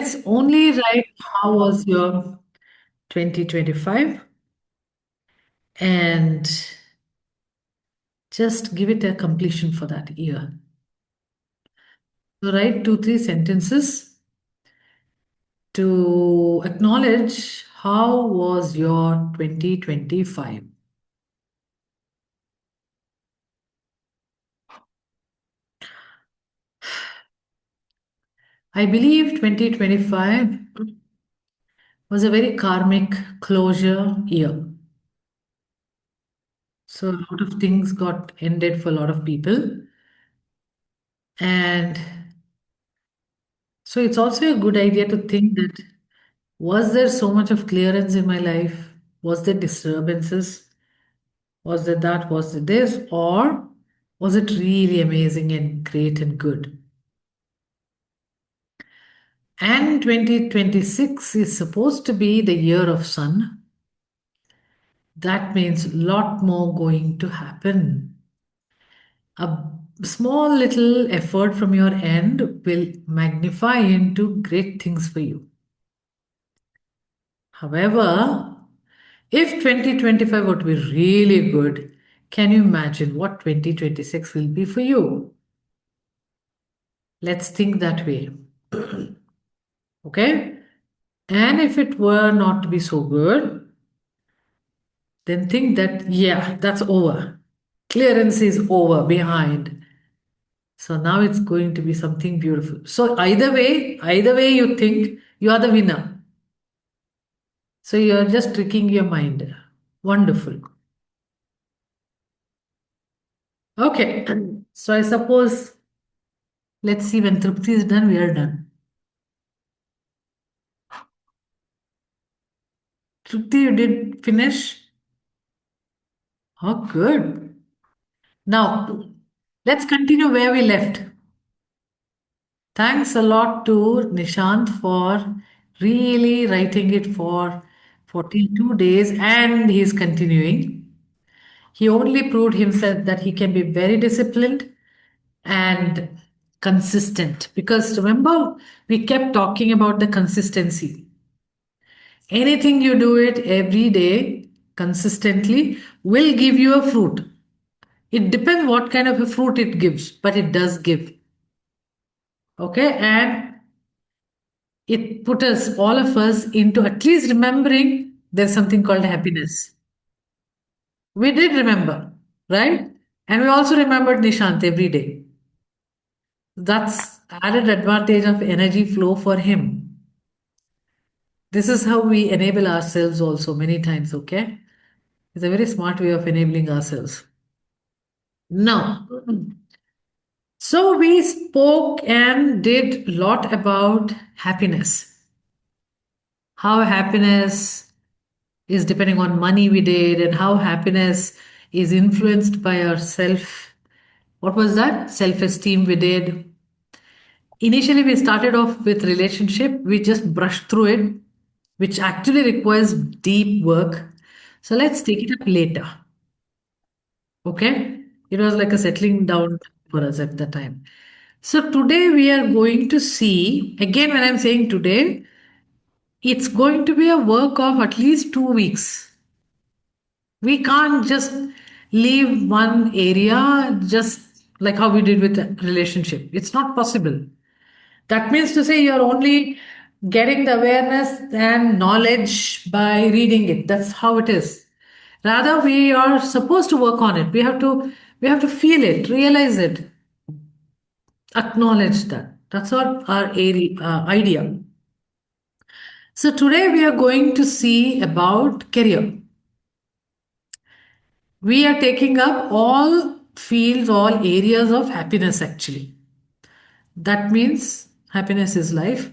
Let's only write how was your 2025 and just give it a completion for that year. So write two, three sentences to acknowledge how was your 2025. I believe 2025 was a very karmic closure year. So a lot of things got ended for a lot of people. And so it's also a good idea to think that was there so much of clearance in my life? Was there disturbances? Was there that? Was there this? Or was it really amazing and great and good? And 2026 is supposed to be the year of sun. That means a lot more going to happen. A small little effort from your end will magnify into great things for you. However, if 2025 would be really good, can you imagine what 2026 will be for you? Let's think that way. Okay? And if it were not to be so good, then think that, yeah, that's over. Clearance is over behind. So now it's going to be something beautiful. So either way you think you are the winner. So you're just tricking your mind. Wonderful. Okay. So I suppose let's see when Trupti is done, we are done. Trupti, you did finish? Oh, good. Now, let's continue where we left. Thanks a lot to Nishant for really writing it for 42 days and he's continuing. He only proved himself that he can be very disciplined and consistent because remember, we kept talking about the consistency. Anything you do it every day consistently will give you a fruit. It depends what kind of a fruit it gives, but it does give. Okay, and it put us, all of us, into at least remembering there's something called happiness. We did remember, right? And we also remembered Nishant every day. That's added advantage of energy flow for him. This is how we enable ourselves also many times, okay? It's a very smart way of enabling ourselves. Now, so we spoke and did a lot about happiness. How happiness is depending on money we did and how happiness is influenced by our self. What was that? Self-esteem we did. Initially, we started off with relationship. We just brushed through it, which actually requires deep work. So let's take it up later. Okay? It was like a settling down for us at the time. So today we are going to see, again, when I'm saying today, it's going to be a work of at least 2 weeks. We can't just leave one area just like how we did with a relationship. It's not possible. That means to say you're only getting the awareness and knowledge by reading it. That's how it is. Rather, we are supposed to work on it. We have to feel it, realize it, acknowledge that. That's our area, idea. So today we are going to see about career. We are taking up all fields, all areas of happiness actually. That means happiness is life.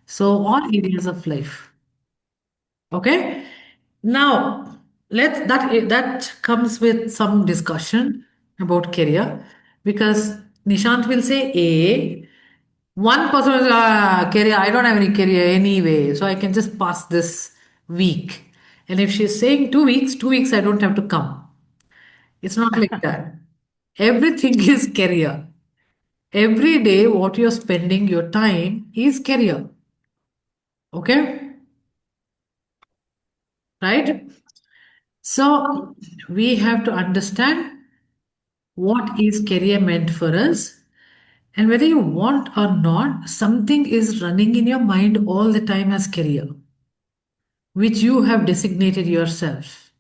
So all areas of life. Okay. Now let's that comes with some discussion about career because Nishant will say A. One person will say, career, I don't have any career anyway, so I can just pass this week. And if she's saying 2 weeks, 2 weeks I don't have to come. It's not like that. Everything is career. Every day, what you're spending your time is career. Okay, right? So we have to understand what is career meant for us. And whether you want or not, something is running in your mind all the time as career, which you have designated yourself.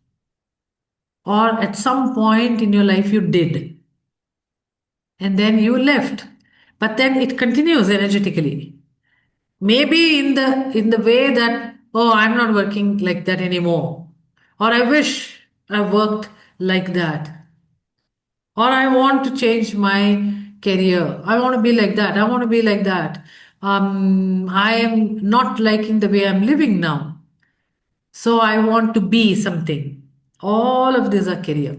Or at some point in your life, you did, and then you left. But then it continues energetically. Maybe in the way that, oh, I'm not working like that anymore. Or I wish I worked like that. Or I want to change my career. I want to be like that. I want to be like that. I am not liking the way I'm living now. So I want to be something. All of these are career.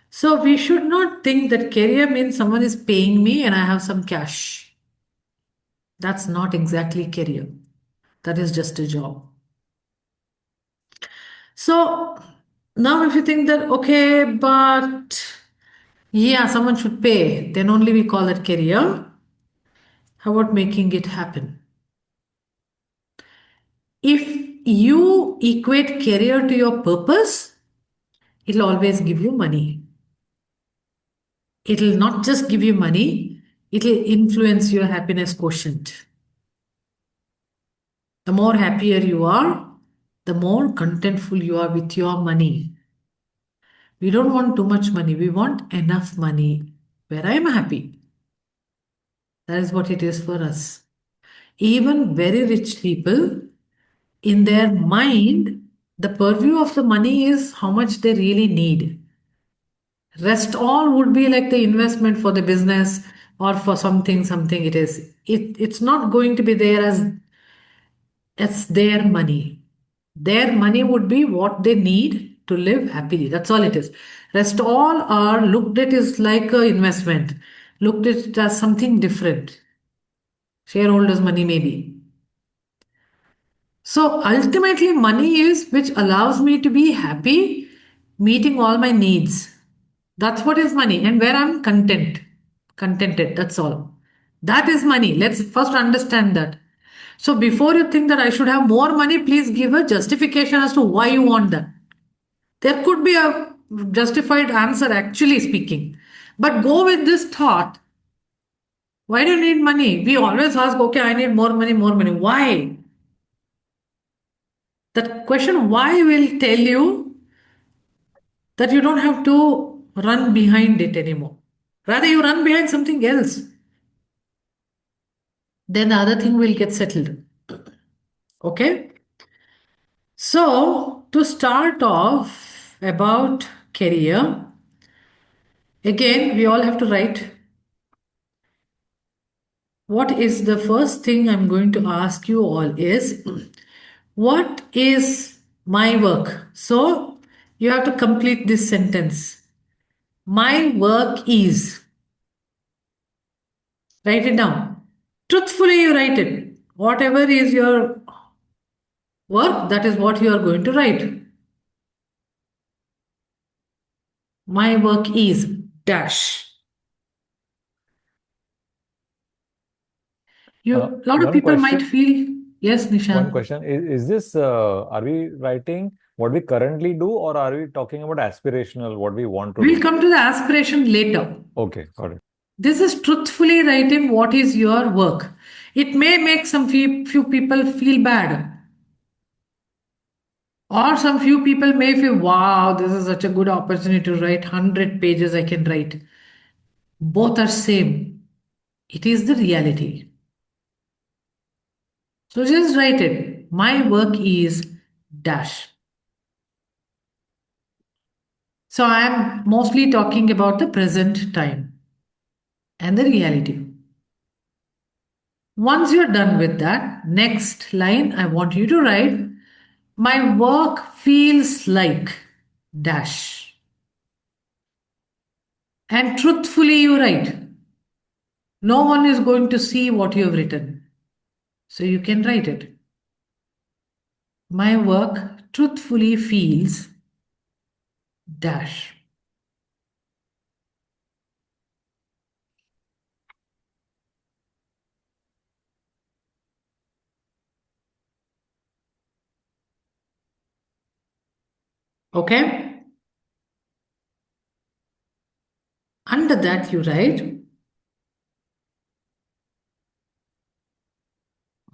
So we should not think that career means someone is paying me and I have some cash. That's not exactly career. That is just a job. So now if you think that, okay, but yeah, someone should pay, then only we call it career. How about making it happen? If you equate career to your purpose, it'll always give you money. It'll not just give you money, it'll influence your happiness quotient. The more happier you are, the more contentful you are with your money. We don't want too much money, we want enough money where I am happy. That is what it is for us. Even very rich people, in their mind, the purview of the money is how much they really need. Rest all would be like the investment for the business or for something it is. It's not going to be there as it's their money. Their money would be what they need to live happily. That's all it is. Rest all are looked at is like a investment, looked at it as something different. Shareholders' money maybe. So ultimately, money is which allows me to be happy, meeting all my needs. That's what is money, and where I'm contented. That's all. That is money. Let's first understand that. So before you think that I should have more money, please give a justification as to why you want that. There could be a justified answer, actually speaking. But go with this thought. Why do you need money? We always ask, okay, I need more money, more money. Why? That question, why, will tell you that you don't have to run behind it anymore. Rather, you run behind something else. Then the other thing will get settled. Okay? So, to start off about career, again, we all have to write what is the first thing I'm going to ask you all is what is my work? So, you have to complete this sentence. My work is, write it down. Truthfully, you write it. Whatever is your work, that is what you are going to write. My work is dash. You, a lot of One people might question. feel, yes, One Nishan. question. Is this, are we writing what we currently do, or are we talking about aspirational, what we want to We'll do? come to the aspiration later. Okay, got it. This is truthfully writing what is your work. It may make some few people feel bad, or some few people may feel, wow, this is such a good opportunity to write 100 pages I can write. Both are same. It is the reality. So just write it. My work is dash. So I am mostly talking about the present time and the reality. Once you're done with that, next line I want you to write my work feels like dash. And truthfully, you write. No one is going to see what you have written. So you can write it. My work truthfully feels dash. Okay? Under that, you write,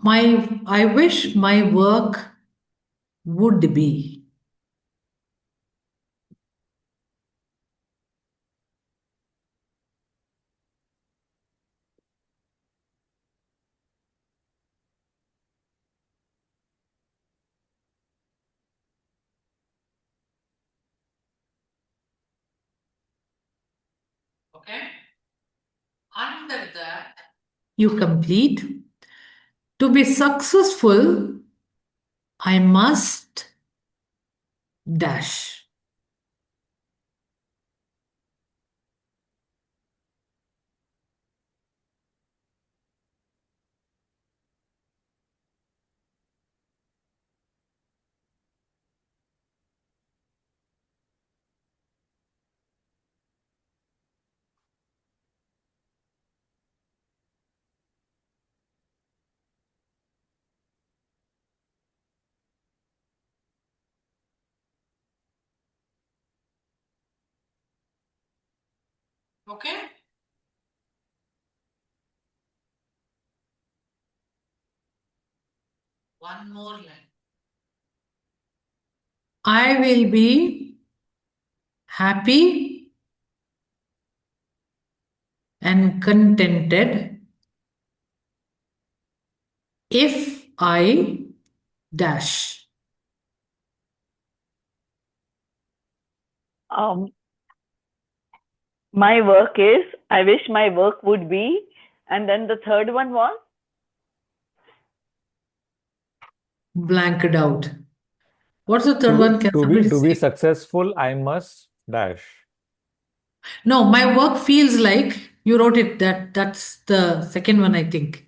I wish my work would be. Okay? Under that, you complete. To be successful, I must dash. Okay? One more line. I will be happy and contented if I dash. Um, my work is, I wish my work would be, and then the third one was, Blanked out. What's the third one? To Can to be somebody to be say? successful, I must dash. No, my work feels like you wrote it. That's the second one, I think.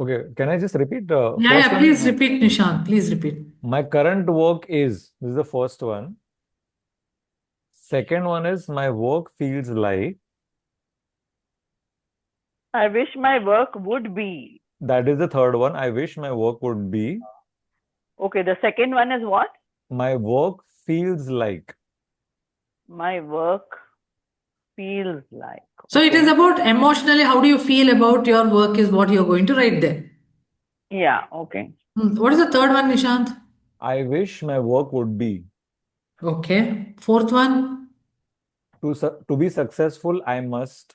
Okay, can I just repeat the Yeah, first yeah. one? Please repeat, Nishant. Please repeat. My current work is, this is the first one. Second one is my work feels like, I wish my work would be. that is the third one. I wish my work would be. Okay, the second one is what? My work feels like. My work feels like. So it is Okay. about emotionally. How do you feel about your work? Is what you're going to write there. Yeah, okay. What is the third one, Nishant? I wish my work would be. Okay. Fourth one. To be successful, I must.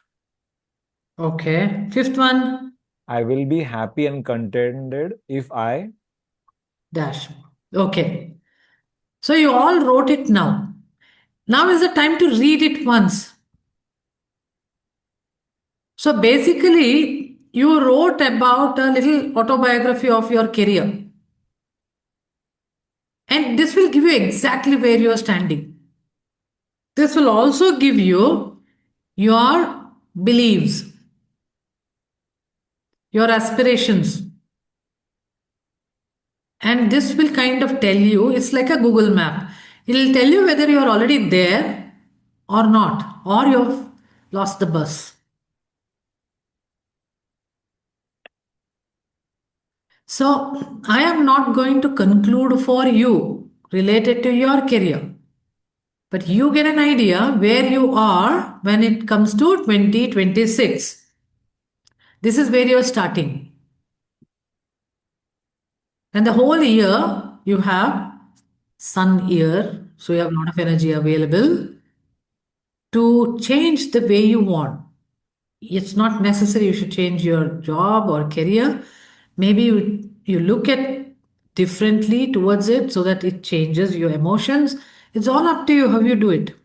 Okay. Fifth one. I will be happy and contented if I. Dash. Okay. So you all wrote it now. Now is the time to read it once. So basically, you wrote about a little autobiography of your career. And this will give you exactly where you are standing. This will also give you your beliefs, your aspirations. And this will kind of tell you, it's like a Google map. It will tell you whether you are already there or not, or you've lost the bus. So, I am not going to conclude for you related to your career, but you get an idea where you are when it comes to 2026. This is where you're starting. And the whole year you have sun year, so you have a lot of energy available to change the way you want. It's not necessary you should change your job or career. Maybe you look at differently towards it so that it changes your emotions. It's all up to you how you do it.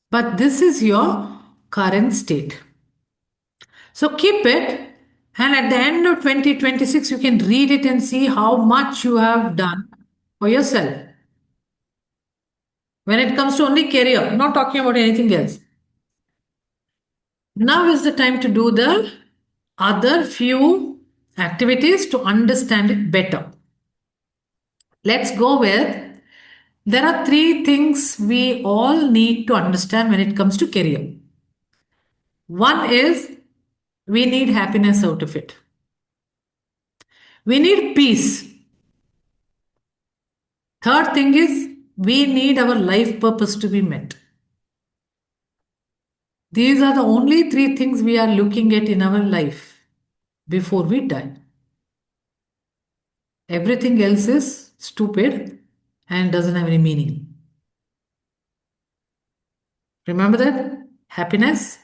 But this is your current state. So keep it. And at the end of 2026, you can read it and see how much you have done for yourself. When it comes to only career, I'm not talking about anything else. Now is the time to do the other few activities to understand it better. Let's go with there are three things we all need to understand when it comes to career. One is we need happiness out of it. We need peace. Third thing is we need our life purpose to be met. These are the only three things we are looking at in our life before we die. Everything else is stupid and doesn't have any meaning. Remember that? Happiness,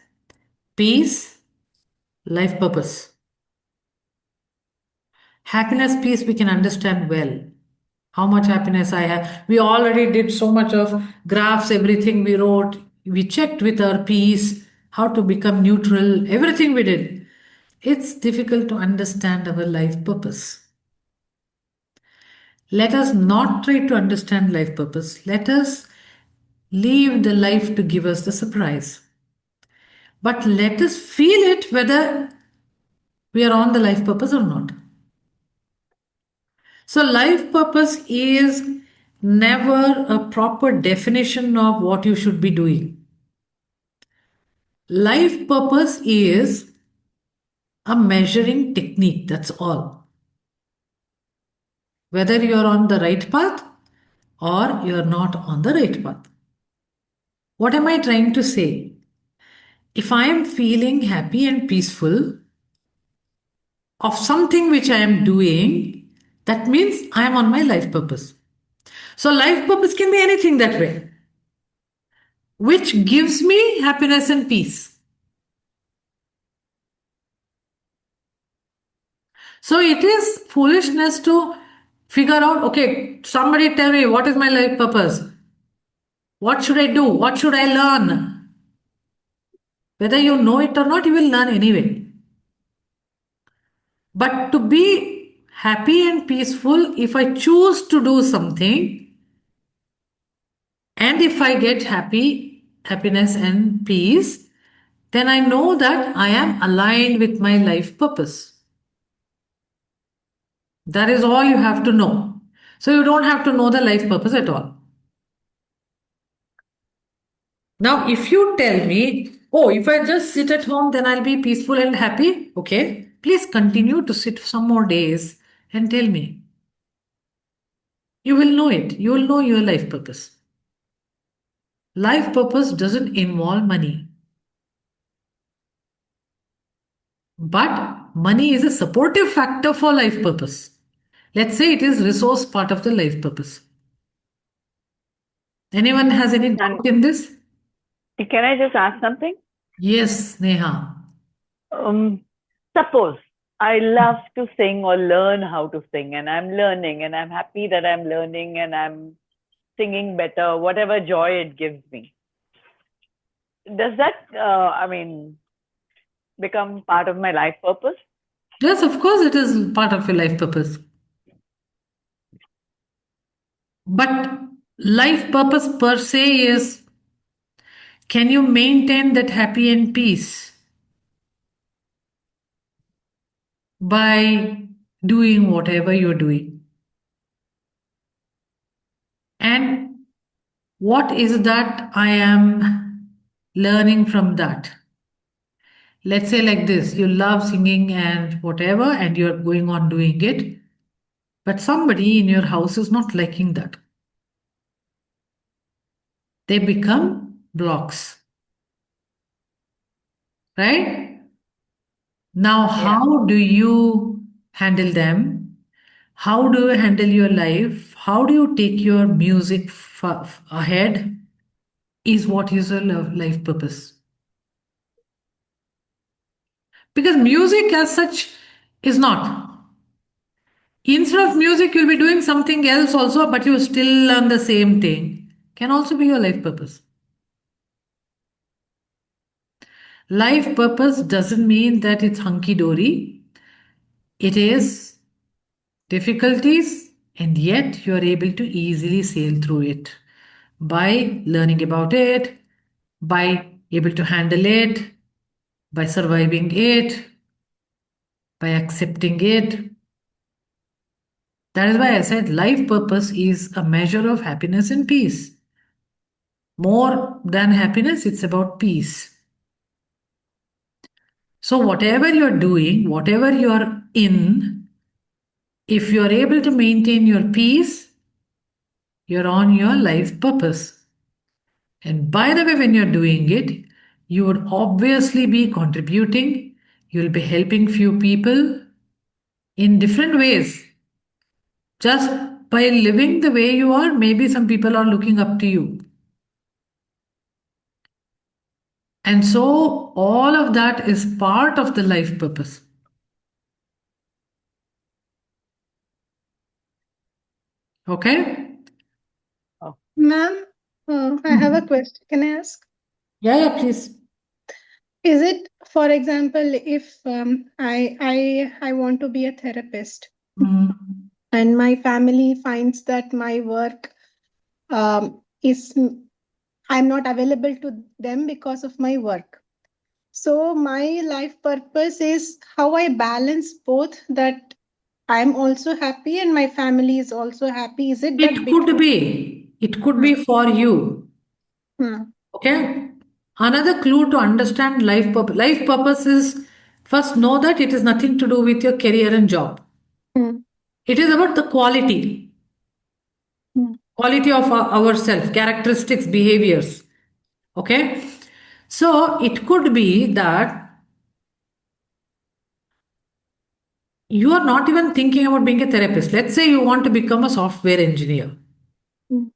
peace, life purpose. Happiness, peace, we can understand well. How much happiness I have. We already did so much of graphs, everything we wrote. We checked with our peace, how to become neutral, everything we did. It's difficult to understand our life purpose. Let us not try to understand life purpose. Let us leave the life to give us the surprise. But let us feel it whether we are on the life purpose or not. So, life purpose is never a proper definition of what you should be doing. Life purpose is a measuring technique, that's all. Whether you're on the right path or you're not on the right path. What am I trying to say? If I am feeling happy and peaceful of something which I am doing, that means I am on my life purpose. So, life purpose can be anything that way, which gives me happiness and peace. So, it is foolishness to figure out, okay, somebody tell me what is my life purpose? What should I do? What should I learn? Whether you know it or not, you will learn anyway. But to be happy and peaceful, if I choose to do something, and if I get happiness and peace, then I know that I am aligned with my life purpose. That is all you have to know. So you don't have to know the life purpose at all. Now, if you tell me, oh, if I just sit at home, then I'll be peaceful and happy, okay, please continue to sit some more days and tell me. You will know it. You will know your life purpose. Life purpose doesn't involve money. But money is a supportive factor for life purpose. Let's say it is resource part of the life purpose. Anyone has any doubt in this? Can I just ask something? Yes, Neha. Suppose I love to sing or learn how to sing, and I'm learning, and I'm happy that I'm learning and I'm singing better, whatever joy it gives me. Does that, become part of my life purpose? Yes, of course, it is part of your life purpose. But life purpose per se is, can you maintain that happy and peace by doing whatever you're doing? And what is that I am learning from that? Let's say like this, you love singing and whatever, and you're going on doing it, but somebody in your house is not liking that. They become blocks, right? Now, how do you handle them? How do you handle your life? How do you take your music ahead? Is what is your life purpose. Because music as such is not. Instead of music, you'll be doing something else also, but you still learn the same thing. Can also be your life purpose. Life purpose doesn't mean that it's hunky dory. It is difficulties, and yet you are able to easily sail through it by learning about it, by able to handle it, by surviving it, by accepting it. That is why I said life purpose is a measure of happiness and peace. More than happiness, it's about peace. So, whatever you're doing, whatever you're in, if you're able to maintain your peace, You're on your life purpose. And by the way, when you're doing it, you would obviously be contributing, you'll be helping few people in different ways. Just by living the way you are, maybe some people are looking up to you. And so, all of that is part of the life purpose. Okay? Oh, Ma'am, I have a Mhm. question. Can I ask? Yeah, please. Is it, for example, if I want to be a therapist Mhm. and my family finds that my work is I'm not available to them because of my work. So my life purpose is how I balance both, that I'm also happy and my family is also happy. Is it that It could between? be. It could Hmm, be for you. hmm, Okay? Another clue to understand life purpose. Life purpose is first know that it is nothing to do with your career and job. hmm, It is about the hmm, quality of ourselves, characteristics, behaviors. Okay? So it could be that you are not even thinking about being a therapist. Let's say you want to become a software engineer. hmm,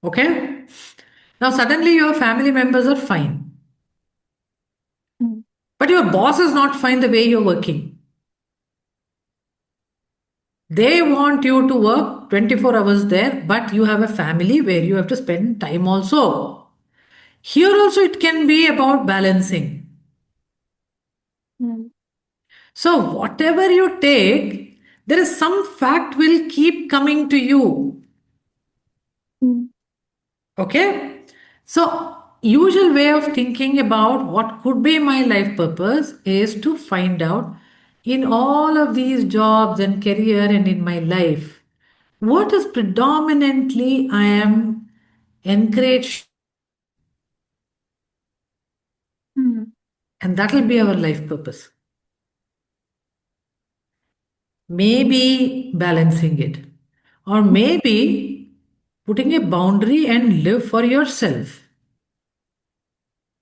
Okay? Now suddenly your family members are fine. hmm, But your boss is not fine the way you're working. They want you to work 24 hours there, but you have a family where you have to spend time also. Here also, it can be about balancing. hmm, So, whatever you take, there is some fact will keep coming to you. hmm, Okay? So, usual way of thinking about what could be my life purpose is to find out in all of these jobs and career and in my life, what is predominantly I am encouraged, hmm, and that will be our life purpose. Maybe balancing it, or maybe putting a boundary and live for yourself.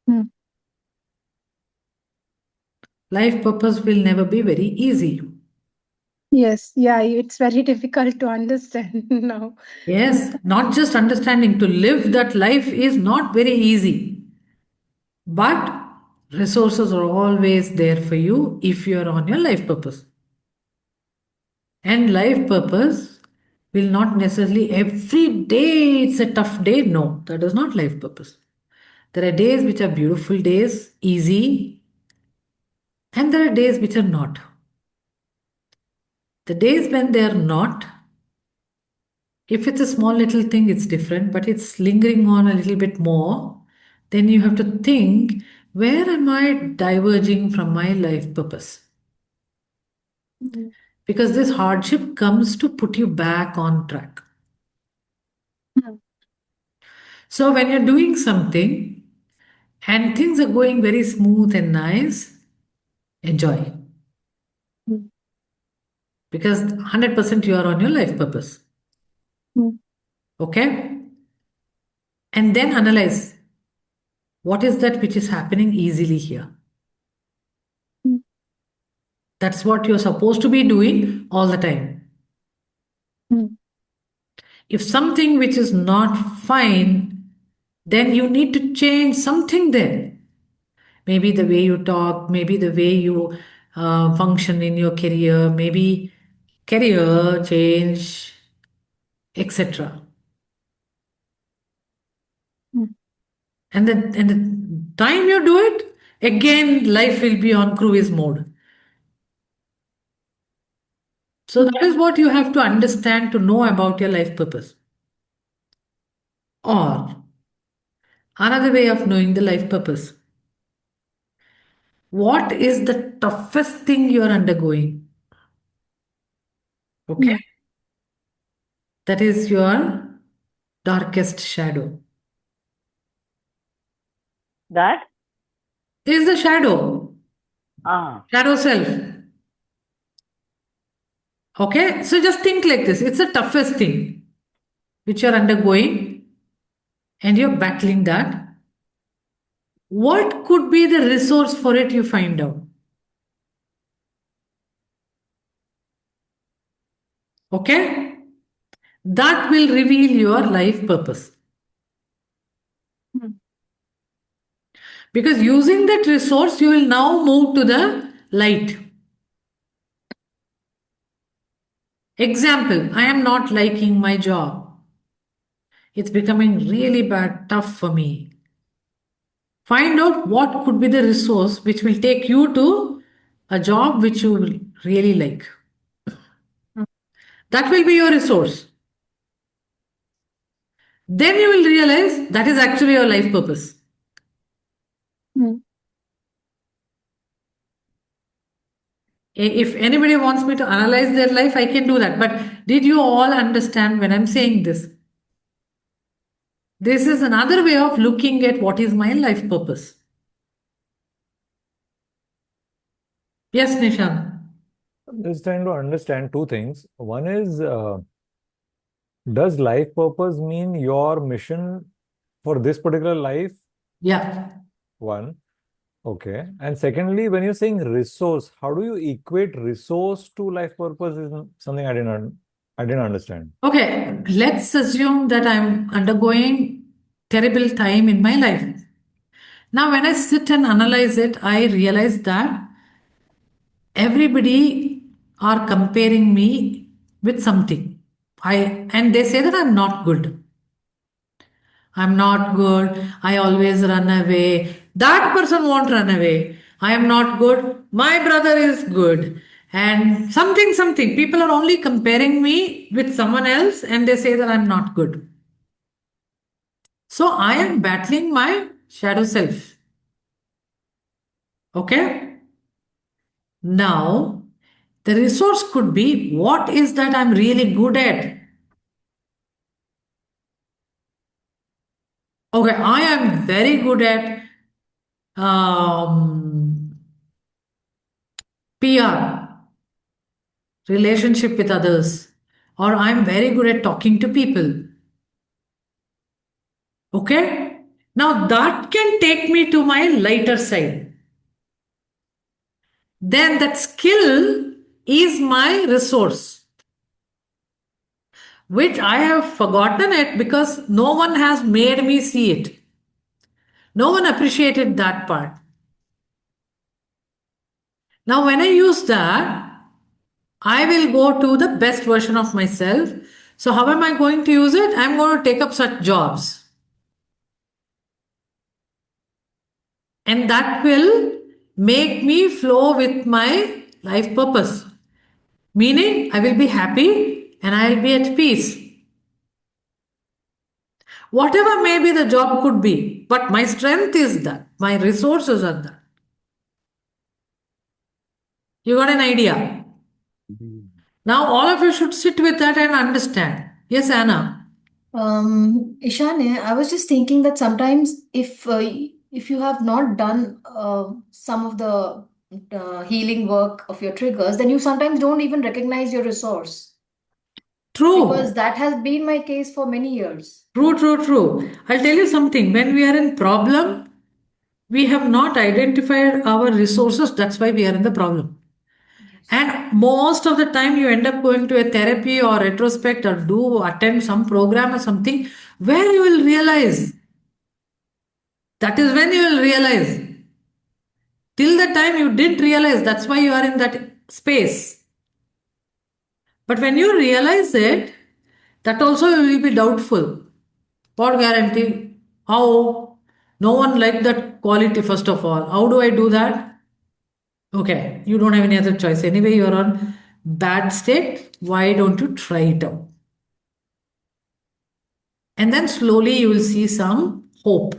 hmm. Life purpose will never be very easy. Yes, yeah, it's very difficult to understand now. Yes, not just understanding, to live that life is not very easy. But resources are always there for you if you are on your life purpose. And life purpose will not necessarily every day it's a tough day. No, that is not life purpose. There are days which are beautiful days, easy, and there are days which are not. The days when they are not, if it's a small little thing, it's different, but it's lingering on a little bit more, then you have to think, where am I diverging from my life purpose? Hmm, Because this hardship comes to put you back on track. hmm, So when you're doing something and things are going very smooth and nice, enjoy. hmm, Because 100% you are on your life purpose. hmm, Okay? And then analyze what is that which is happening easily here. hmm, That's what you're supposed to be doing all the time. hmm, If something which is not fine, then you need to change something there. Maybe the way you talk, maybe the way you function in your career, maybe career change, etc. hmm, And the time you do it, again, life will be on cruise mode. So hmm, that is what you have to understand to know about your life purpose. Or another way of knowing the life purpose. What is the toughest thing you are undergoing? Okay? hmm. That is your darkest shadow. that? Is the shadow, Ah, shadow self. Okay? So just think like this, it's the toughest thing. which you're undergoing and you're battling that, what could be the resource for it, you find out. Okay? That will reveal your life purpose. Because using that resource, you will now move to the light. Example, I am not liking my job. It's becoming really bad, tough for me. Find out what could be the resource which will take you to a job which you will really like. That will be your resource. Then you will realize that is actually your life purpose. If anybody wants me to analyze their life, I can do that. But did you all understand when I'm saying this? This is another way of looking at what is my life purpose. Yes, Nishan. I'm just trying to understand two things. One is, does life purpose mean your mission for this particular life? Yeah. One. Okay. And secondly, when you're saying resource, how do you equate resource to life purpose is something I didn't understand. Okay, let's assume that I'm undergoing terrible time in my life. Now, when I sit and analyze it, I realize that everybody are comparing me with something. And they say that I'm not good. I'm not good. I always run away. That person won't run away. I am not good. My brother is good. And something. People are only comparing me with someone else and they say that I'm not good. So I am battling my shadow self. Okay? Now, the resource could be what is that I'm really good at? Okay, I am very good at PR, relationship with others, or I'm very good at talking to people. Okay? Now that can take me to my lighter side. Then that skill is my resource, which I have forgotten it because no one has made me see it. No one appreciated that part. Now, when I use that, I will go to the best version of myself. So, how am I going to use it? I'm going to take up such jobs. And that will make me flow with my life purpose. Meaning, I will be happy and I will be at peace. Whatever maybe the job could be, but my strength is that, my resources are that. You got an idea? Now, all of you should sit with that and understand. Yes, Anna. Ishane, I was just thinking that sometimes if you have not done some of the healing work of your triggers, then you sometimes don't even recognize your resource. True. Because that has been my case for many years. True. I'll tell you something. When we are in problem, we have not identified our resources. That's why we are in the problem. Yes. And most of the time, you end up going to a therapy or retrospect or attend some program or something where you will realize. That is when you will realize. Till the time you didn't realize, that's why you are in that space. But when you realize it, that also you will be doubtful. What guarantee? How? No one liked that quality, first of all. How do I do that? Okay, you don't have any other choice. Anyway, you're on bad state. Why don't you try it out? And then slowly you will see some hope,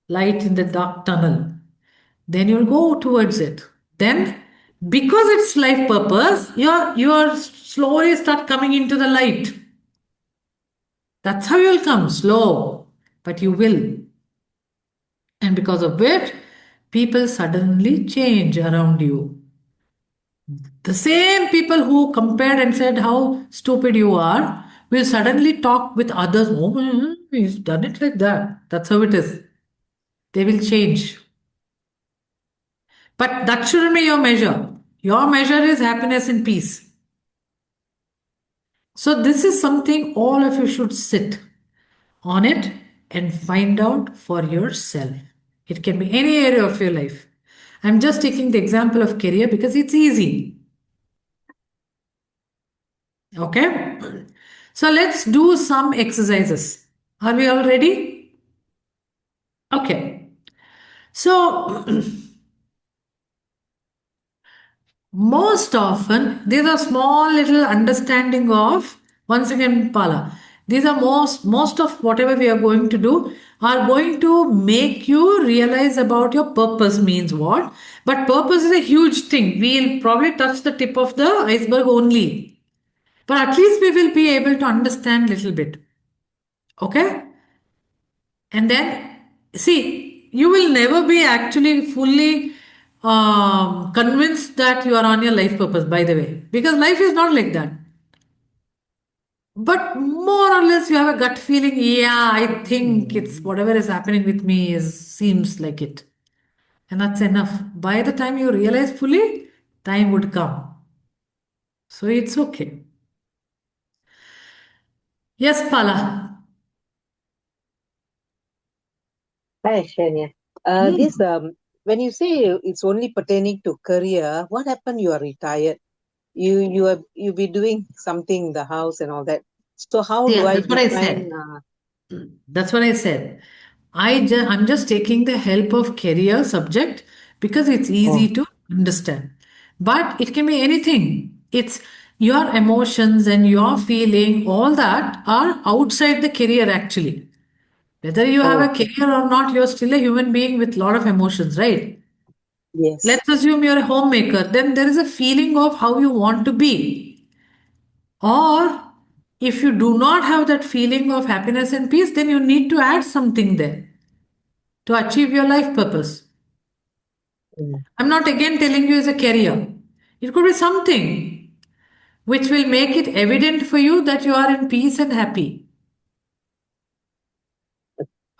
light in the dark tunnel. Then you'll go towards it. Then, because it's life purpose, you're slowly start coming into the light. That's how you'll come, slow, but you will. And because of which, people suddenly change around you. The same people who compared and said how stupid you are will suddenly talk with others. Oh, he's done it like that. That's how it is. They will change. But that shouldn't be your measure. Your measure is happiness and peace. So, this is something all of you should sit on it and find out for yourself. It can be any area of your life. I'm just taking the example of career because it's easy. Okay? So, let's do some exercises. Are we all ready? Okay. So, most often, these are small little understanding of, once again, Pala, these are most of whatever we are going to do are going to make you realize about your purpose means what. But purpose is a huge thing. We'll probably touch the tip of the iceberg only. But at least we will be able to understand little bit. Okay? And then, see, you will never be actually fully convinced that you are on your life purpose, by the way, because life is not like that. But more or less, you have a gut feeling, yeah, I think it's whatever is happening with me is seems like it. And that's enough. By the time you realize fully, time would come. So it's okay. Yes, Pala. Hi, Eshanye. This when you say it's only pertaining to career, what happened? You are retired. You be doing something in the house and all that. So how do Yeah, I that's what I define? said. That's what I said. I'm just taking the help of career subject because it's easy Oh, to understand. But it can be anything. It's your emotions and your feeling, all that are outside the career actually. Whether you have a okay. career or not, you're still a human being with a lot of emotions, right? Yes. Let's assume you're a homemaker. Then there is a feeling of how you want to be. Or if you do not have that feeling of happiness and peace, then you need to add something there to achieve your life purpose. Mm. I'm not again telling you as a career. It could be something which will make it evident for you that you are in peace and happy.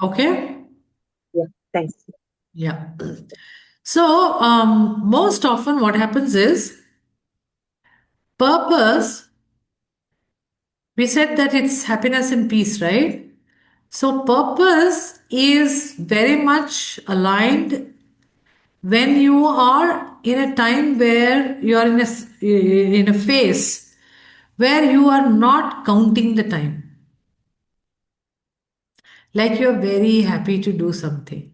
Okay? Yeah. Thanks. Yeah. So, most often what happens is purpose, we said that it's happiness and peace, right? So, purpose is very much aligned when you are in a time where you are in a phase where you are not counting the time, like you're very happy to do something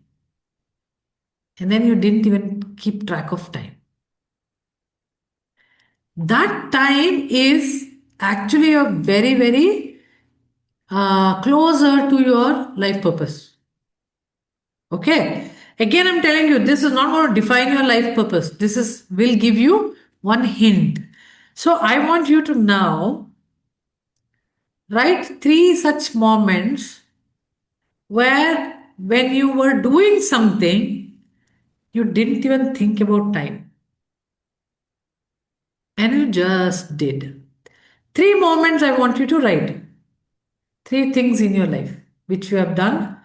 and then you didn't even keep track of time. That time is actually a very closer to your life purpose. Okay. Again, I'm telling you, this is not going to define your life purpose. This is will give you one hint. So I want you to now write three such moments where when you were doing something, you didn't even think about time and you just did. Three moments I want you to write. Three things in your life which you have done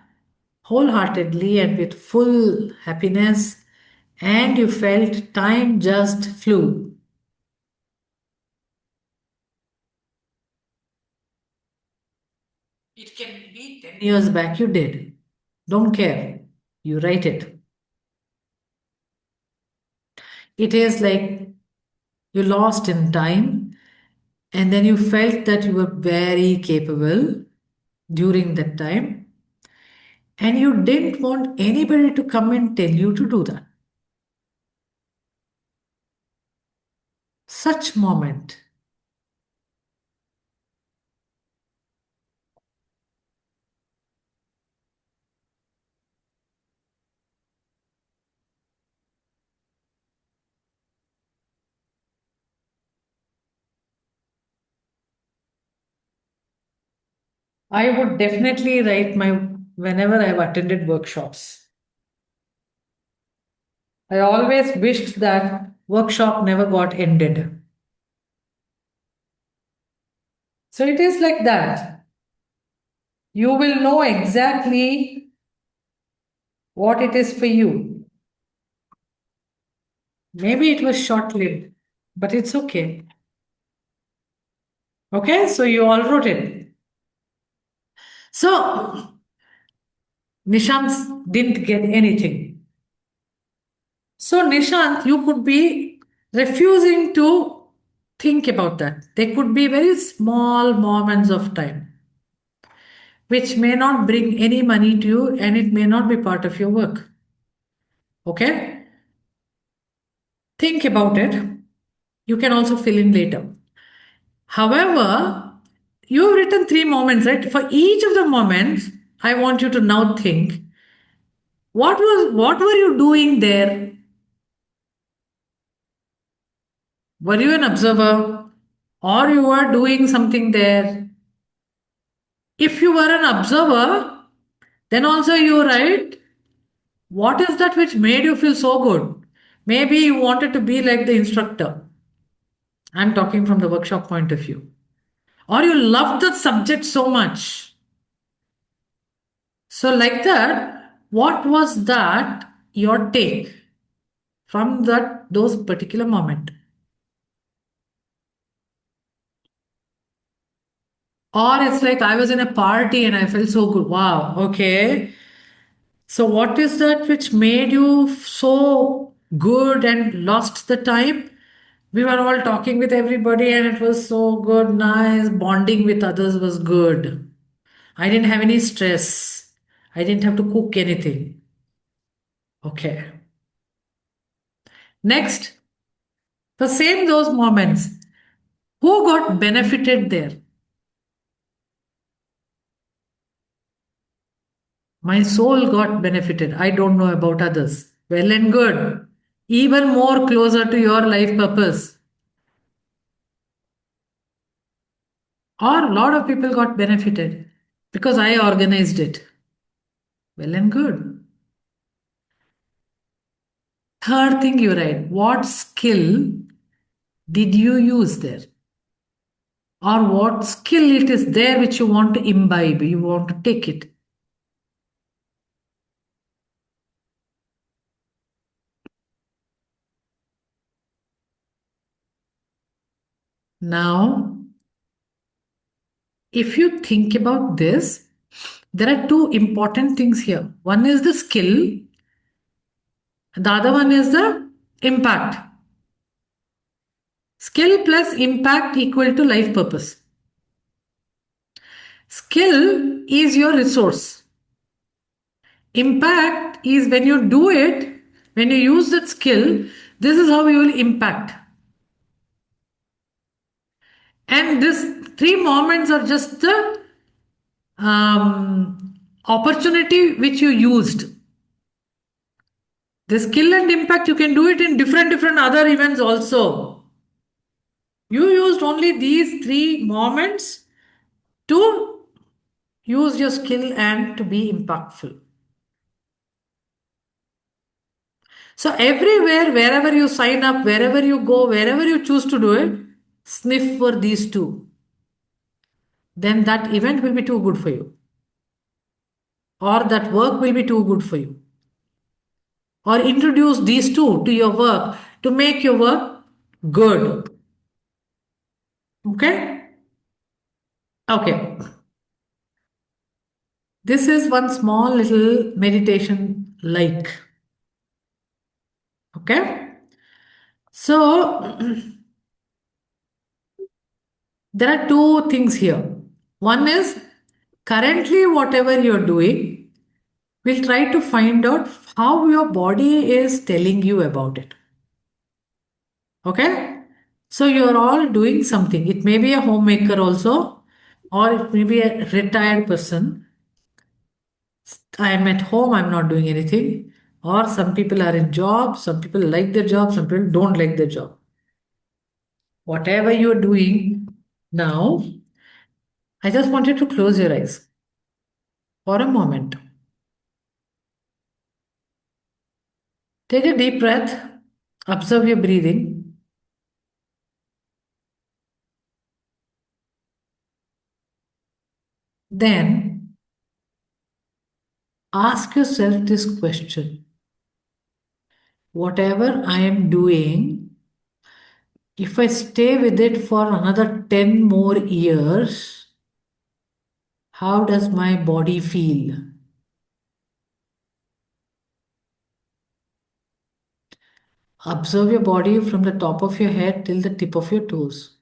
wholeheartedly and with full happiness, and you felt time just flew. It can be 10 years back you did. Don't care. You write it. It is like you lost in time and then you felt that you were very capable during that time and you didn't want anybody to come and tell you to do that. Such moment. I would definitely write my whenever I've attended workshops. I always wished that workshop never got ended. So it is like that. You will know exactly what it is for you. Maybe it was short lived, but it's okay. Okay, so you all wrote it. So Nishant didn't get anything. So Nishant, you could be refusing to think about that. They could be very small moments of time, which may not bring any money to you and it may not be part of your work. Okay? Think about it. You can also fill in later. However, you've written three moments, right? For each of the moments, I want you to now think what were you doing there? Were you an observer or you were doing something there? If you were an observer, then also you write what is that which made you feel so good? Maybe you wanted to be like the instructor. I'm talking from the workshop point of view. Or you loved the subject so much. So, like that, what was that your take from those particular moment? Or it's like I was in a party and I felt so good. Wow, okay. So, what is that which made you so good and lost the time? We were all talking with everybody and it was so good, nice. Bonding with others was good. I didn't have any stress. I didn't have to cook anything. Okay. Next, the same those moments. Who got benefited there? My soul got benefited. I don't know about others. Well and good. Even more closer to your life purpose. Or a lot of people got benefited because I organized it. Well and good. Third thing you write, what skill did you use there? Or what skill it is there which you want to imbibe, you want to take it. Now, if you think about this, there are two important things here. One is the skill, the other one is the impact. Skill plus impact equal to life purpose. Skill is your resource. Impact is when you do it, when you use that skill, this is how you will impact. And these three moments are just the opportunity which you used. The skill and impact, you can do it in different other events also. You used only these three moments to use your skill and to be impactful. So everywhere, wherever you sign up, wherever you go, wherever you choose to do it, sniff for these two. Then that event will be too good for you. Or that work will be too good for you. Or introduce these two to your work to make your work good. Okay? Okay. This is one small little meditation like. Okay? So, there are two things here. One is currently, whatever you're doing, we'll try to find out how your body is telling you about it. Okay? So, you're all doing something. It may be a homemaker also, or it may be a retired person. I'm at home, I'm not doing anything. Or some people are in job, some people like their job, some people don't like their job. Whatever you're doing now, I just wanted to close your eyes for a moment. Take a deep breath, observe your breathing. then ask yourself this question: whatever I am doing, if I stay with it for another 10 more years, how does my body feel? Observe your body from the top of your head till the tip of your toes.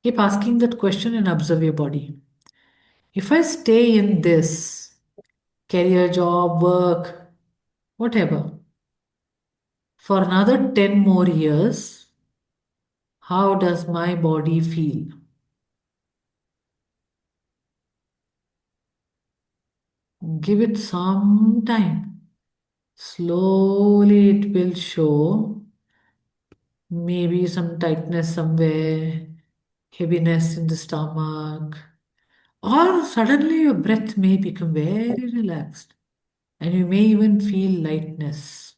Keep asking that question and observe your body. If I stay in this career, job, work, whatever, for another 10 more years, how does my body feel? Give it some time. Slowly it will show maybe some tightness somewhere, heaviness in the stomach, or suddenly your breath may become very relaxed and you may even feel lightness.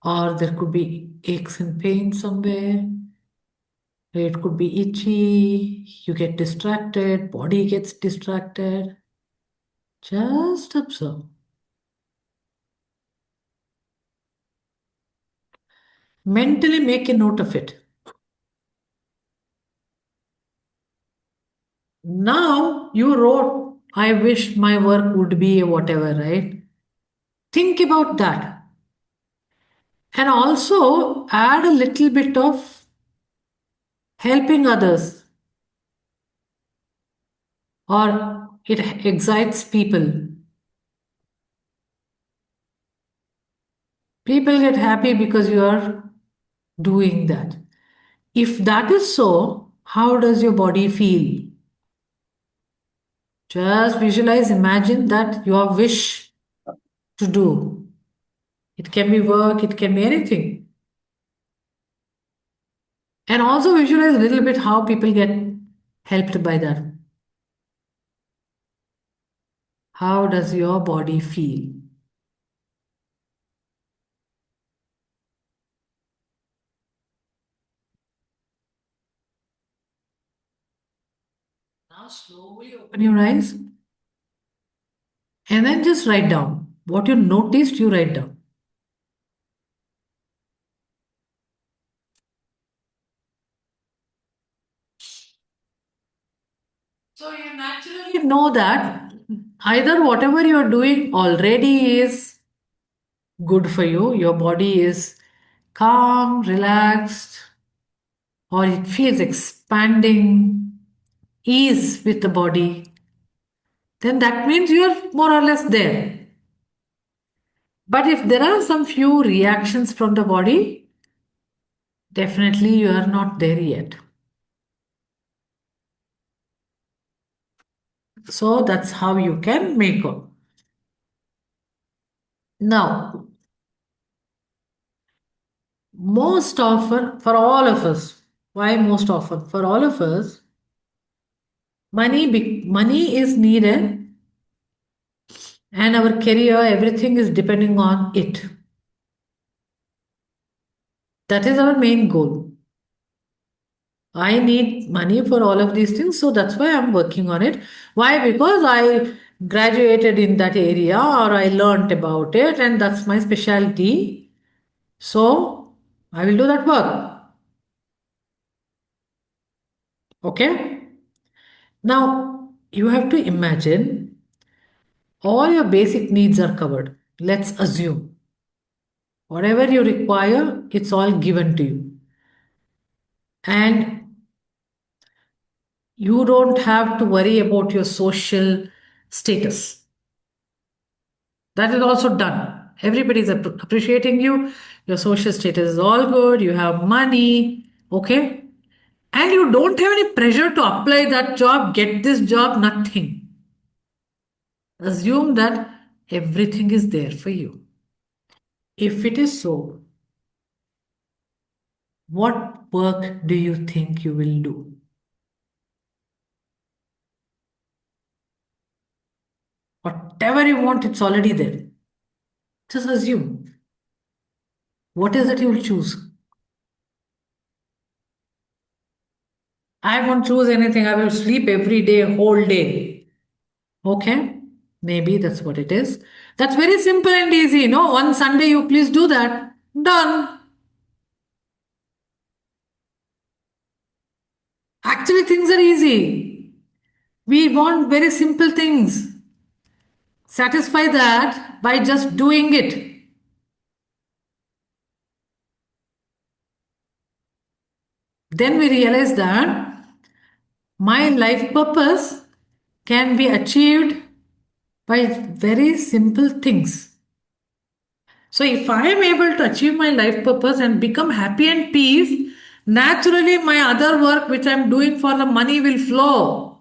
Or there could be aches and pains somewhere. It could be itchy, you get distracted, body gets distracted. Just observe. Mentally make a note of it. Now you wrote, I wish my work would be a whatever, right? Think about that. And also add a little bit of helping others, or it excites people. People get happy because you are doing that. If that is so, how does your body feel? Just visualize, imagine that your wish to do. It can be work, it can be anything. And also visualize a little bit how people get helped by that. How does your body feel? Now slowly open your eyes and then just write down what you noticed, you write down. So you naturally know that either whatever you're doing already is good for you, your body is calm, relaxed, or it feels expanding, ease with the body, then that means you're more or less there. But if there are some few reactions from the body, definitely you are not there yet. So that's how you can make up. Now, most often for all of us, why most often? For all of us, money is needed and our career, everything is depending on it. That is our main goal. I need money for all of these things, so that's why I'm working on it. Why? Because I graduated in that area or I learned about it and that's my specialty. So I will do that work. Okay? Now you have to imagine all your basic needs are covered. Let's assume whatever you require, it's all given to you. And you don't have to worry about your social status. That is also done. Everybody is appreciating you. Your social status is all good. You have money. Okay. And you don't have any pressure to apply that job, get this job, nothing. Assume that everything is there for you. If it is so, what work do you think you will do? Whatever you want, it's already there. Just assume. What is it you will choose? I won't choose anything. I will sleep every day, whole day. Okay? Maybe that's what it is. That's very simple and easy. No, one Sunday you please do that. Done. Actually, things are easy. We want very simple things. Satisfy that by just doing it. Then we realize that my life purpose can be achieved by very simple things. So, if I am able to achieve my life purpose and become happy and peace, naturally my other work which I am doing for the money will flow.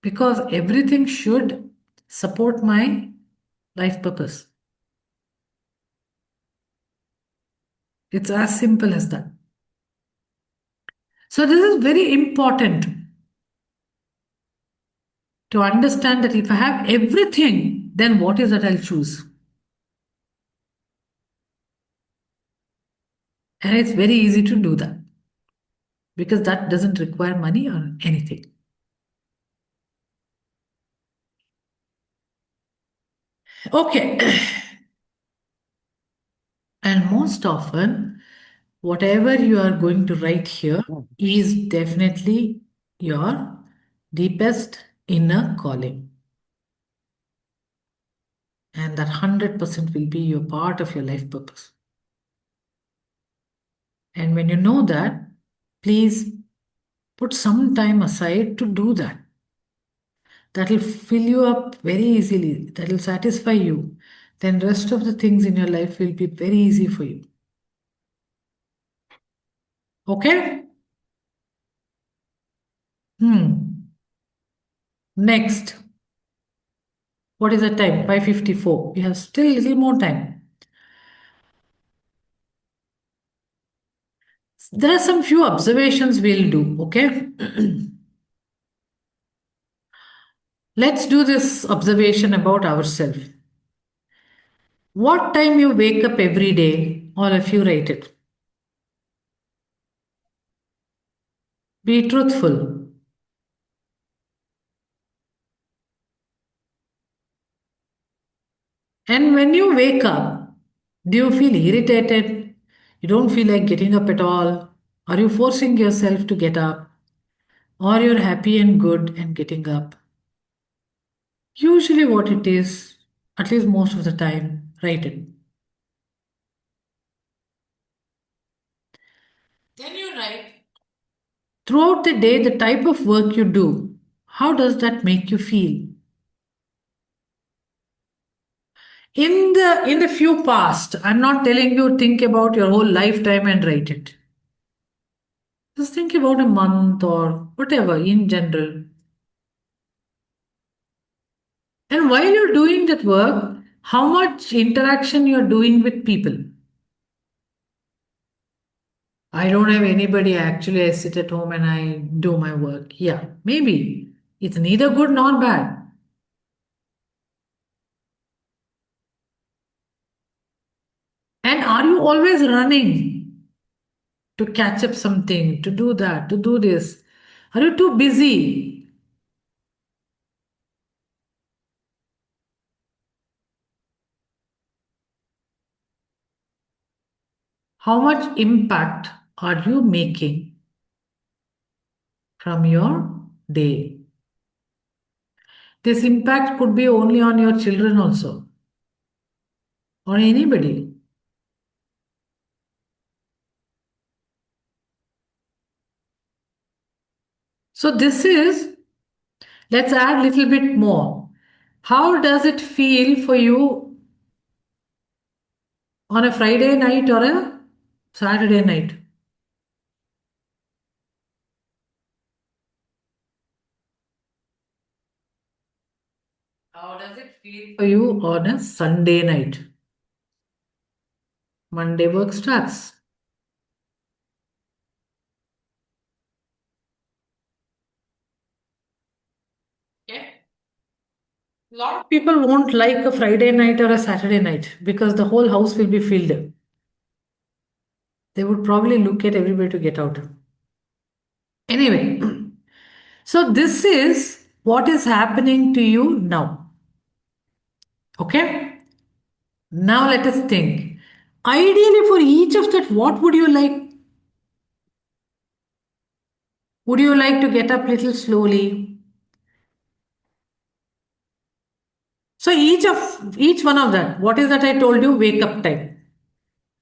Because everything should support my life purpose. It's as simple as that. So, this is very important to understand that if I have everything, then what is that I'll choose? And it's very easy to do that because that doesn't require money or anything. Okay. And most often, whatever you are going to write here is definitely your deepest inner calling. And that 100% will be your part of your life purpose. And when you know that, please put some time aside to do that. That will fill you up very easily. That will satisfy you. Then rest of the things in your life will be very easy for you. Okay? Next. What is the time? 5:54. We have still a little more time. There are some few observations we'll do, okay? Let's do this observation about ourselves. What time you wake up every day, or if you write it? Be truthful. And when you wake up, do you feel irritated? You don't feel like getting up at all? Are you forcing yourself to get up? Or you're happy and good and getting up? Usually, what it is, at least most of the time, write it. Then you write throughout the day the type of work you do. How does that make you feel? In the few past, I'm not telling you think about your whole lifetime and write it. Just think about a month or whatever in general. And while you're doing that work, how much interaction you're doing with people. I don't have anybody actually. I sit at home and I do my work. Yeah, maybe. It's neither good nor bad. And are you always running to catch up something, to do that, to do this? Are you too busy? How much impact are you making from your day? This impact could be only on your children also, or anybody. So this is, let's add a little bit more. How does it feel for you on a Friday night or a Saturday night? How does it feel for you on a Sunday night? Monday work starts. Yeah. A lot of people won't like a Friday night or a Saturday night because the whole house will be filled. They would probably look at everybody to get out. Anyway, so this is what is happening to you now. Okay? Now let us think. Ideally, for each of that, what would you like? Would you like to get up little slowly? So each one of that, what is that I told you? Wake up time.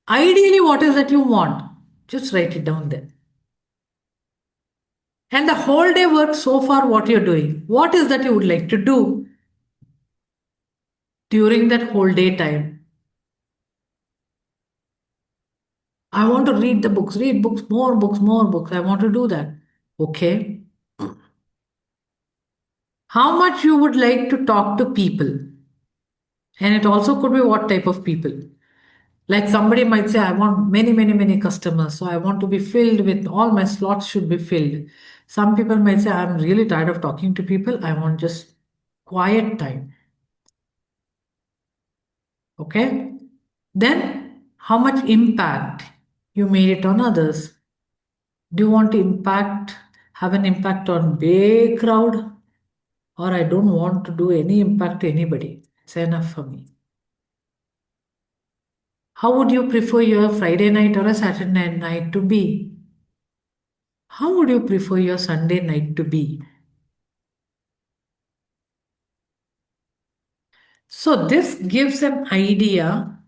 Ideally, what is that you want? Just write it down there. And the whole day work so far, what you're doing. What is that you would like to do during that whole day time? I want to read books, more books, more books. I want to do that. Okay. How much you would like to talk to people? And it also could be what type of people. Like somebody might say, I want many, many, many customers. So I want to be filled with all my slots should be filled. Some people might say, I'm really tired of talking to people. I want just quiet time. Okay. Then how much impact you made it on others? Do you want to have an impact on big crowd? Or I don't want to do any impact to anybody. It's enough for me. How would you prefer your Friday night or a Saturday night to be? How would you prefer your Sunday night to be? So this gives an idea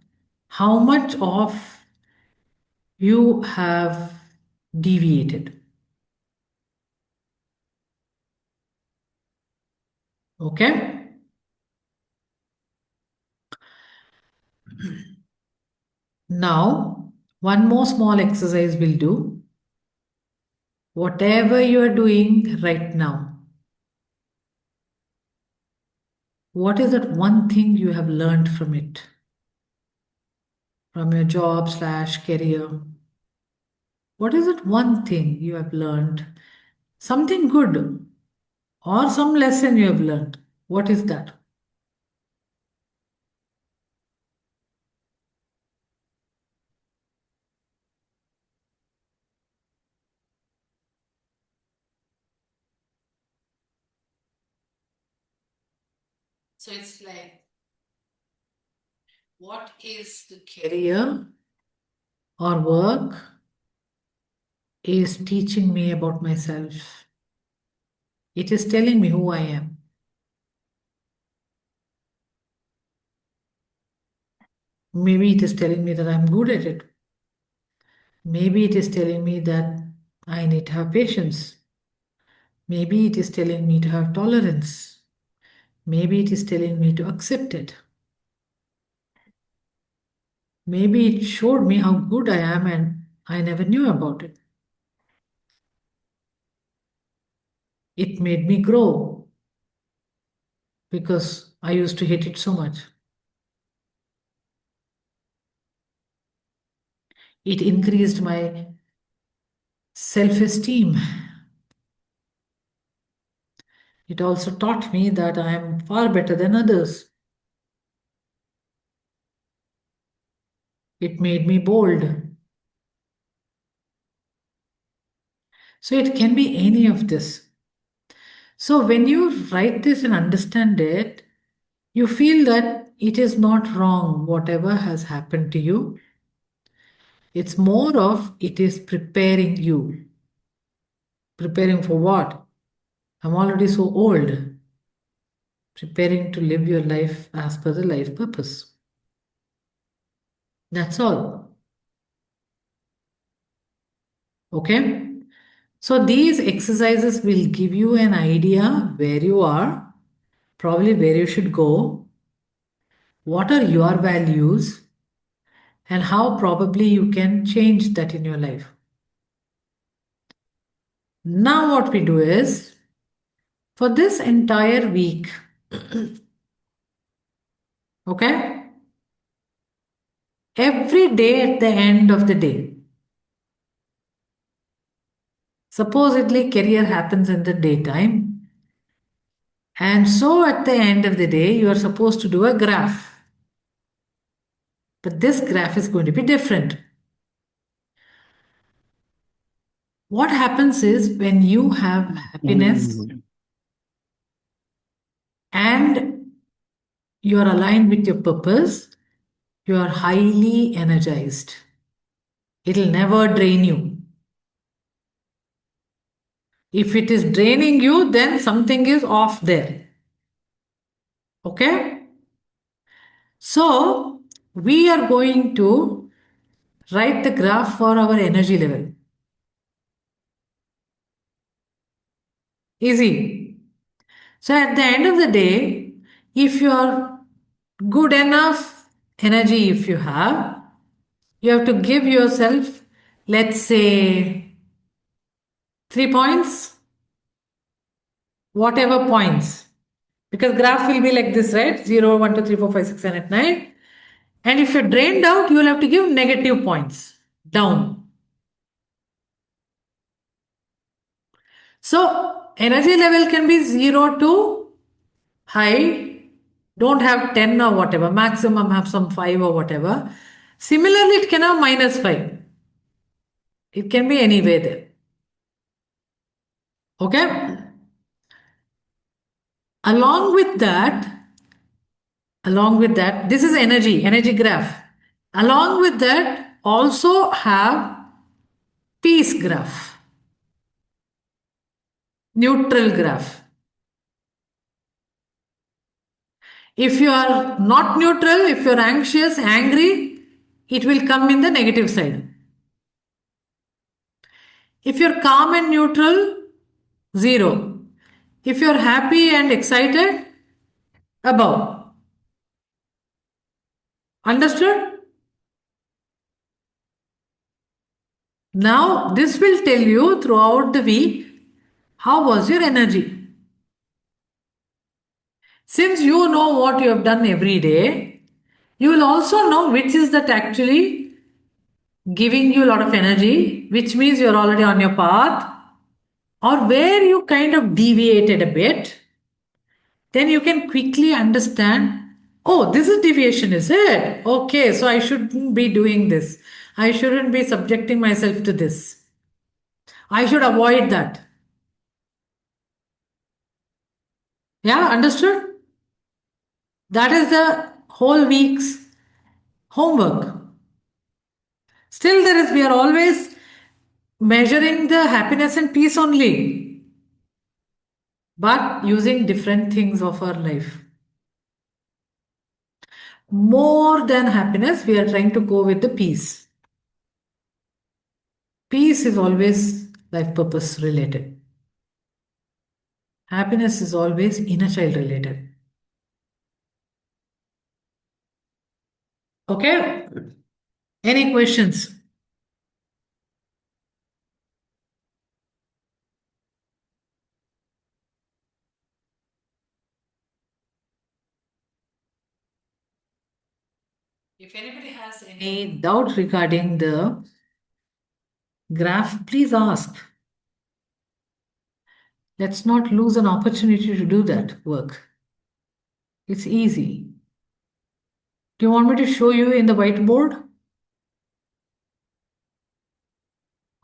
how much of you have deviated. Okay? Now, one more small exercise we'll do. Whatever you are doing right now, what is that one thing you have learned from it? From your job slash career? What is that one thing you have learned? Something good or some lesson you have learned. What is that? So it's like, what is the career or work is teaching me about myself? It is telling me who I am. Maybe it is telling me that I'm good at it. Maybe it is telling me that I need to have patience. Maybe it is telling me to have tolerance. Maybe it is telling me to accept it. Maybe it showed me how good I am and I never knew about it. It made me grow because I used to hate it so much. It increased my self esteem. It also taught me that I am far better than others. It made me bold. So it can be any of this. So when you write this and understand it, you feel that it is not wrong, whatever has happened to you. It's more of it is preparing you. Preparing for what? I'm already so old. Preparing to live your life as per the life purpose. That's all. Okay? So these exercises will give you an idea where you are, probably where you should go, what are your values, and how probably you can change that in your life. Now, what we do is for this entire week, okay, every day at the end of the day, supposedly career happens in the daytime, and so at the end of the day, you are supposed to do a graph. But this graph is going to be different. What happens is when you have happiness and you are aligned with your purpose, you are highly energized. It'll never drain you. If it is draining you, then something is off there. Okay? So, we are going to write the graph for our energy level. Easy. So, at the end of the day, if you are good enough energy, if you have to give yourself, let's say, 3 points, whatever points. Because graph will be like this, right? 0, 1, 2, 3, 4, 5, 6, 7, 8, 9. And if you're drained out, you will have to give negative points down. So energy level can be 0 to high. Don't have 10 or whatever. Maximum have some 5 or whatever. Similarly, it can have -5. It can be anywhere there. Okay? Along with that, this is energy graph. Along with that, also have peace graph, neutral graph. If you are not neutral, if you are anxious, angry, it will come in the negative side. If you're calm and neutral, 0. If you're happy and excited, above. Understood? Now, this will tell you throughout the week how was your energy. Since you know what you have done every day, you will also know which is that actually giving you a lot of energy, which means you're already on your path, or where you kind of deviated a bit. Then you can quickly understand, oh, this is deviation, is it? Okay, so I shouldn't be doing this. I shouldn't be subjecting myself to this. I should avoid that. Yeah, understood? That is the whole week's homework. Still, we are always measuring the happiness and peace only, but using different things of our life. More than happiness, we are trying to go with the peace. Peace is always life purpose related. Happiness is always inner child related. Okay? Any questions? If anybody has any doubt regarding the graph, please ask. Let's not lose an opportunity to do that work. It's easy. Do you want me to show you in the whiteboard?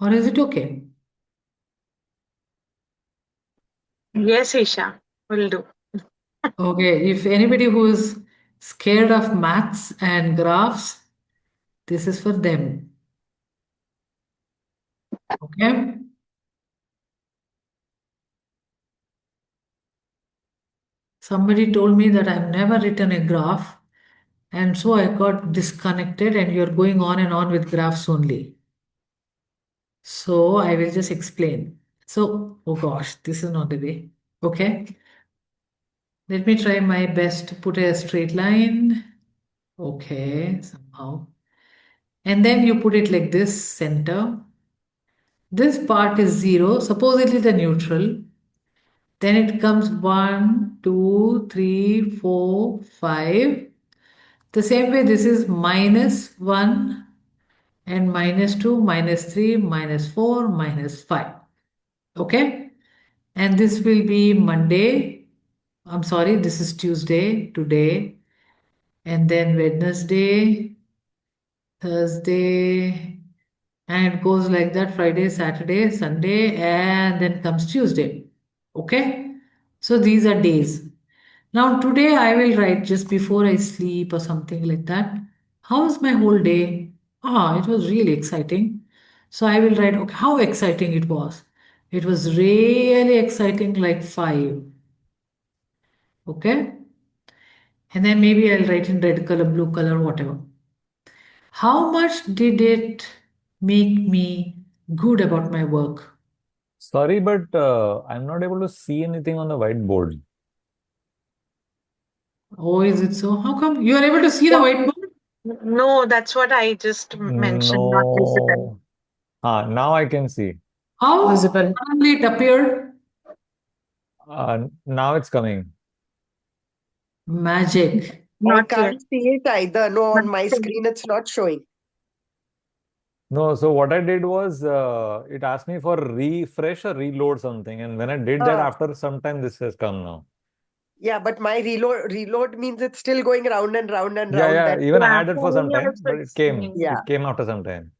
Or is it okay? Yes, Isha, will do. Okay, if anybody who is scared of maths and graphs, this is for them. Okay? Somebody told me that I've never written a graph, and so I got disconnected, and you're going on and on with graphs only. So I will just explain. So, oh gosh, this is not the way. Okay. Let me try my best to put a straight line. Okay, somehow. And then you put it like this, center. This part is 0, supposedly the neutral. Then it comes 1, 2, 3, 4, 5. The same way, this is -1 and -2, -3, -4, -5. Okay? And this will be Monday. I'm sorry, this is Tuesday today. And then Wednesday, Thursday, And it goes like that Friday, Saturday, Sunday, and then comes Tuesday. Okay? So these are days. Now, today I will write just before I sleep or something like that. How was my whole day? Ah, it was really exciting. So I will write, okay, how exciting it was. It was really exciting, like 5. Okay? And then maybe I'll write in red color, blue color, whatever. How much did it make me good about my work? Sorry, but I'm not able to see anything on the whiteboard. Oh, is it so? How come you are able to see the Yeah. whiteboard? No, that's what I just mentioned, not visible. No. Now I can see. How Visible. suddenly it appeared? Now it's coming. Magic. I Not yet. can't see it either. No, Not on my still. screen it's not showing. No, so what I did was it asked me for refresh or reload something. And when I did that, Ah, after some time, this has come now. yeah, but my reload means it's still going round and round and Yeah, round. yeah. That's Even the I Yeah, had it for for some me time, also but it's saying. yeah. It came after some time.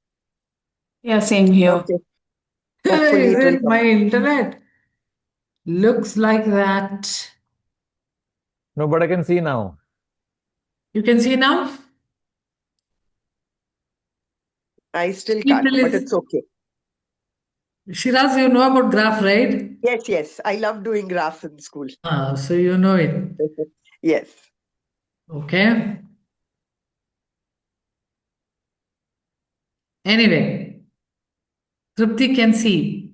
Yeah, same here. Okay. Hopefully Is it will it come. my internet? Looks like that. No, but I can see now. You can see now? I still can't, People but is it's okay. Shiraz, you know about graph, right? Yes, yes. I love doing graphs in school. Ah, so you know it. Yes. Okay. Anyway, Trupti can see.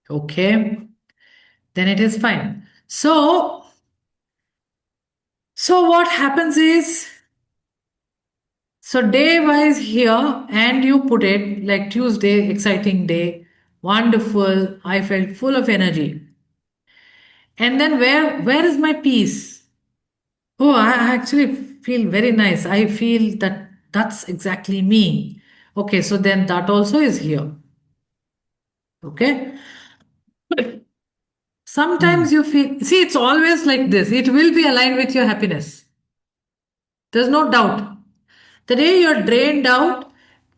Okay. Then it is fine. So what happens is, so day wise here, and you put it like Tuesday, exciting day, wonderful. I felt full of energy. And then where is my peace? Oh, I actually feel very nice. I feel that that's exactly me. Okay, so then that also is here. Okay. Hmm. Sometimes you feel, see, it's always like this. It will be aligned with your happiness. There's no doubt. The day you're drained out,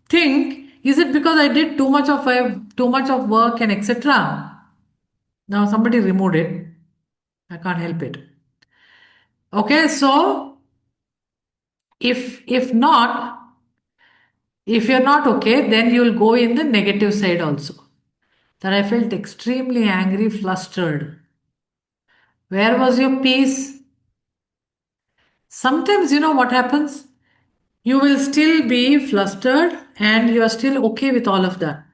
think, is it because I did too much of work and etc. Now somebody removed it. I can't help it. Okay, so if not, if you're not okay, then you'll go in the negative side also. That I felt extremely angry, flustered. Where was your peace? Sometimes you know what happens? You will still be flustered and you are still okay with all of that.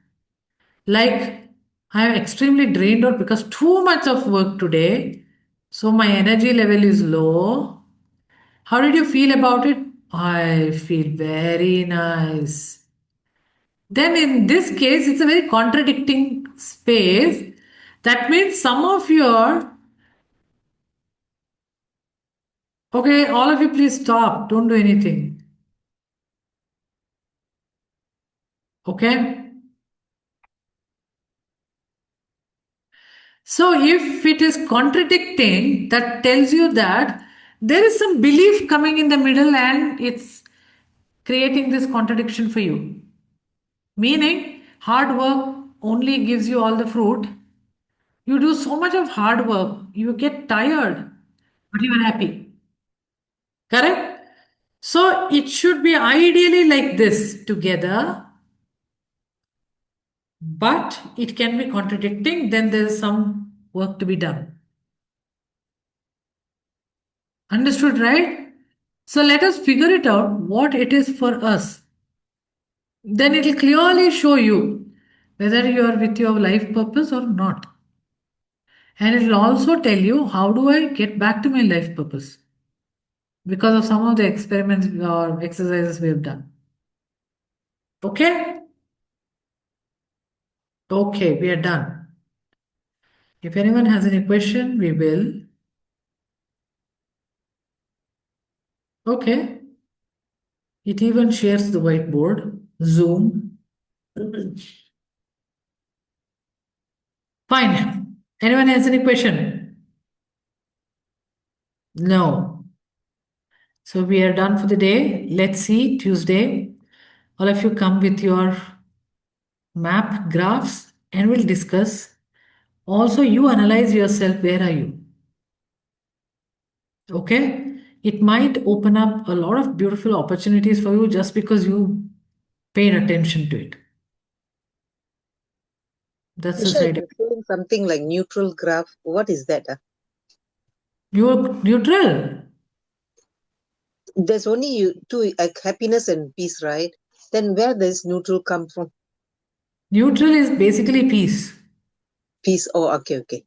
Like, I am extremely drained out because too much of work today. So my energy level is low. How did you feel about it? I feel very nice. Then in this case, it's a very contradicting space. That means some of your, okay, all of you please stop. Don't do anything. Okay? So if it is contradicting, that tells you that there is some belief coming in the middle and it's creating this contradiction for you. Meaning, hard work only gives you all the fruit. You do so much of hard work, you get tired, but you are happy. Correct? So it should be ideally like this together, but it can be contradicting, then there is some work to be done. Understood, right? So let us figure it out what it is for us. Then it will clearly show you whether you are with your life purpose or not. And it will also tell you how do I get back to my life purpose because of some of the experiments or exercises we have done. Okay? Okay, we are done. If anyone has any question, we will. Okay. It even shares the whiteboard, Zoom. Fine. Anyone has any question? No. So we are done for the day. Let's see, Tuesday. All of you come with your map graphs, and we'll discuss. Also, you analyze yourself, where are you? Okay? It might open up a lot of beautiful opportunities for you just because you paid attention to it. That's this Isha, idea. you're showing something like neutral graph. What is that? You're neutral. There's only two, like happiness and peace, right? Then where does neutral come from? Neutral is basically peace. Peace. Oh, okay, okay.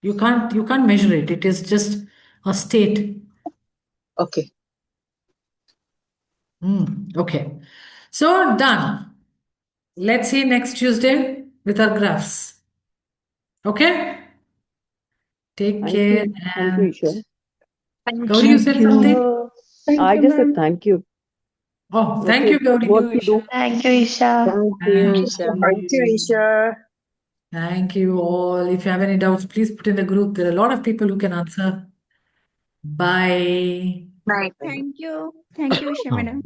You can't measure it. It is just a state. Okay. Okay. So done. Let's see next Tuesday with our graphs. Okay? Take Thank care you. Thank you, and Isha. Thank Gauri, you you. said something? Thank I you, just said ma'am. thank you. Oh, What thank you, to Gauri. what to do. Thank you, Isha. Thank you, Thank Isha. Thank you, you. Isha. Thank you all. If you have any doubts, please put in the group. There are a lot of people who can answer. Bye. Bye. Thank you. Thank you, Isha Hmm. madam.